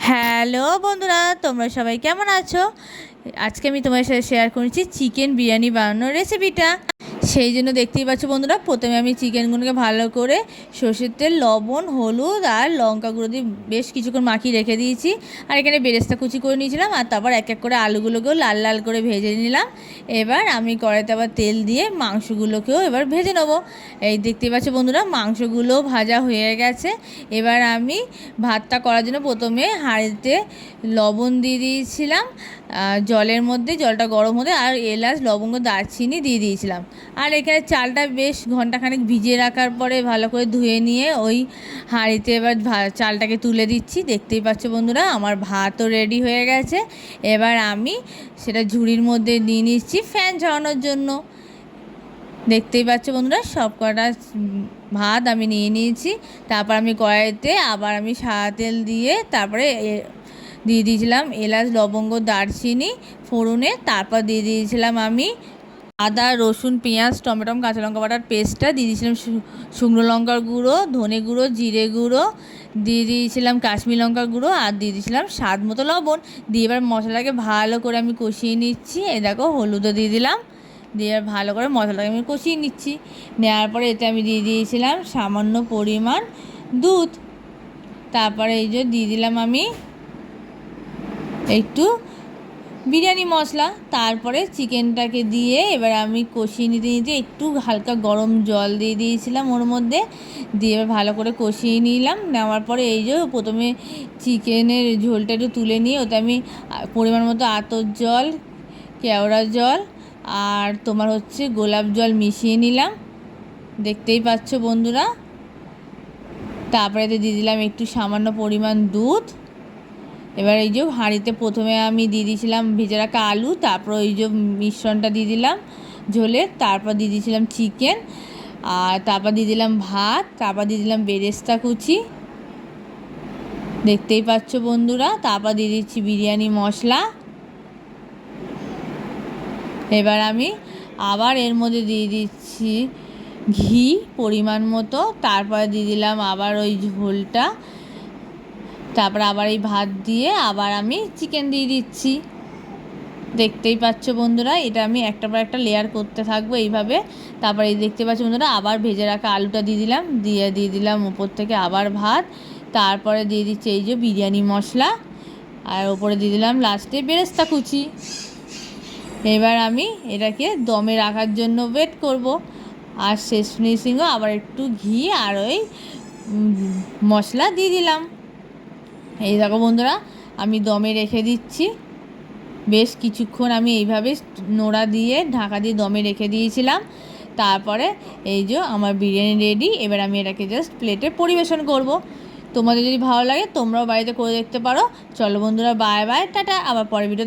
Hello বন্ধুরা, তোমরা সবাই কেমন আছো? আজকে আমি তোমার সাথে শেয়ার করছি চিকেন বিরিয়ানি বানানোর রেসিপিটা। সেই জন্য দেখতেই পাচ্ছ বন্ধুরা, প্রথমে আমি চিকেনগুলোকে ভালো করে সর্ষের তেল, লবণ, হলুদ আর লঙ্কা গুঁড়ো দিয়ে বেশ কিছুক্ষণ মাখিয়ে রেখে দিয়েছি। আর এখানে বেরেস্তা কুচি করে নিয়েছিলাম, আর তারপর এক এক করে আলুগুলোকেও লাল লাল করে ভেজে নিলাম। এবার আমি কড়াইতে আবার তেল দিয়ে মাংসগুলোকেও এবার ভেজে নেবো। এই দেখতেই পাচ্ছ বন্ধুরা, মাংসগুলো ভাজা হয়ে গেছে। এবার আমি ভাতটা করার জন্য প্রথমে হাঁড়িতে লবণ দিয়ে দিয়েছিলাম জলের মধ্যে, জলটা গরম হতে, আর এলাচ, লবঙ্গ, দারচিনি দিয়ে দিয়েছিলাম। আর এখানে চালটা বেশ ঘন্টাখানেক ভিজিয়ে রাখার পরে ভালো করে ধুয়ে নিয়ে ওই হাঁড়িতে এবার চালটাকে তুলে দিচ্ছি। দেখতেই পাচ্ছ বন্ধুরা, আমার ভাতও রেডি হয়ে গেছে। এবার আমি সেটা ঝুড়ির মধ্যে নিয়ে নিচ্ছি ফ্যান ঝরানোর জন্য। দেখতেই পাচ্ছ বন্ধুরা, সব কটা ভাত আমি নিয়ে নিয়েছি। তারপর আমি কড়াইতে আবার আমি সাদা তেল দিয়ে তারপরে দিয়ে দিয়েছিলাম এলাচ, লবঙ্গ, দারচিনি ফোড়নে। তারপর দিয়ে দিয়েছিলাম আমি আদা, রসুন, পেঁয়াজ, টমেটো, কাঁচা লঙ্কা বাটার পেস্টটা দিয়ে দিয়েছিলাম, শুকনো লঙ্কার গুঁড়ো, ধনে গুঁড়ো, জিরে গুঁড়ো, দিয়ে দিয়েছিলাম কাশ্মীর লঙ্কার গুঁড়ো, আর দিয়ে দিয়েছিলাম স্বাদ মতো লবণ। দিয়ে এবার মশলাটাকে ভালো করে আমি কষিয়ে নিচ্ছি। এই দেখো, হলুদও দিয়ে দিলাম, দিয়ে ভালো করে মশলাটাকে আমি কষিয়ে নিচ্ছি। নেওয়ার পরে এতে আমি দিয়ে দিয়েছিলাম সামান্য পরিমাণ দুধ। তারপরে এই যে দিয়ে দিলাম আমি একটু বিরিয়ানি মশলা। তারপরে চিকেনটাকে দিয়ে এবার আমি কষিয়ে নিতে নিতে একটু হালকা গরম জল দিয়ে দিয়েছিলাম ওর মধ্যে, দিয়ে এবার ভালো করে কষিয়ে নিলাম। নেওয়ার পরে এই যে প্রথমে চিকেনের ঝোলটা একটু তুলে নিয়ে ওতে আমি পরিমাণ মতো আতর জল, কেওড়া জল আর তোমার হচ্ছে গোলাপ জল মিশিয়ে নিলাম। দেখতেই পাচ্ছ বন্ধুরা। তারপরে এতে দিয়ে দিলাম একটু সামান্য পরিমাণ দুধ। এবার এই যে হাঁড়িতে প্রথমে আমি দিয়ে দিয়েছিলাম ভেজে রাখা আলু, তারপর ওই যে মিশ্রণটা দিয়ে দিলাম ঝোলের, তারপর দিয়ে দিয়েছিলাম চিকেন, আর তারপর দিয়ে দিলাম ভাত, তারপর দিয়ে দিলাম বেরেস্তা কুচি। দেখতেই পাচ্ছ বন্ধুরা, তারপর দিয়ে দিচ্ছি বিরিয়ানি মশলা। এবার আমি আবার এর মধ্যে দিয়ে দিচ্ছি ঘি পরিমাণ মতো, তারপরে দিয়ে দিলাম আবার ওই ঝোলটা, তারপর আবার এই ভাত দিয়ে আবার আমি চিকেন দিয়ে দিচ্ছি। দেখতেই পাচ্ছ বন্ধুরা, এটা আমি একটার পর একটা লেয়ার করতে থাকবো এইভাবে। তারপর এই দেখতে পাচ্ছ বন্ধুরা, আবার ভেজে রাখা আলুটা দিয়ে দিলাম, দিয়ে দিলাম উপর থেকে আবার ভাত, তারপরে দিয়ে দিচ্ছি এই যে বিরিয়ানি মশলা, আর ওপরে দিয়ে দিলাম লাস্টে বেরেস্তা কুচি। এবার আমি এটাকে দমে রাখার জন্য ওয়েট করব। আর শেষ ফিনিশিংও আবার একটু ঘি আর ওই মশলা দিয়ে দিলাম। এই দেখো বন্ধুরা, আমি দমে রেখে দিচ্ছি। বেশ কিছুক্ষণ আমি এইভাবে নোড়া দিয়ে ঢাকা দিয়ে দমে রেখে দিয়েছিলাম। তারপরে এই যে আমার বিরিয়ানি রেডি। এবার আমি এটাকে জাস্ট প্লেটে পরিবেশন করব। তোমাদের যদি ভালো লাগে তোমরাও বাড়িতে করে দেখতে পারো। চলো বন্ধুরা, বাই বাই, টাটা, আবার পরের ভিডিও।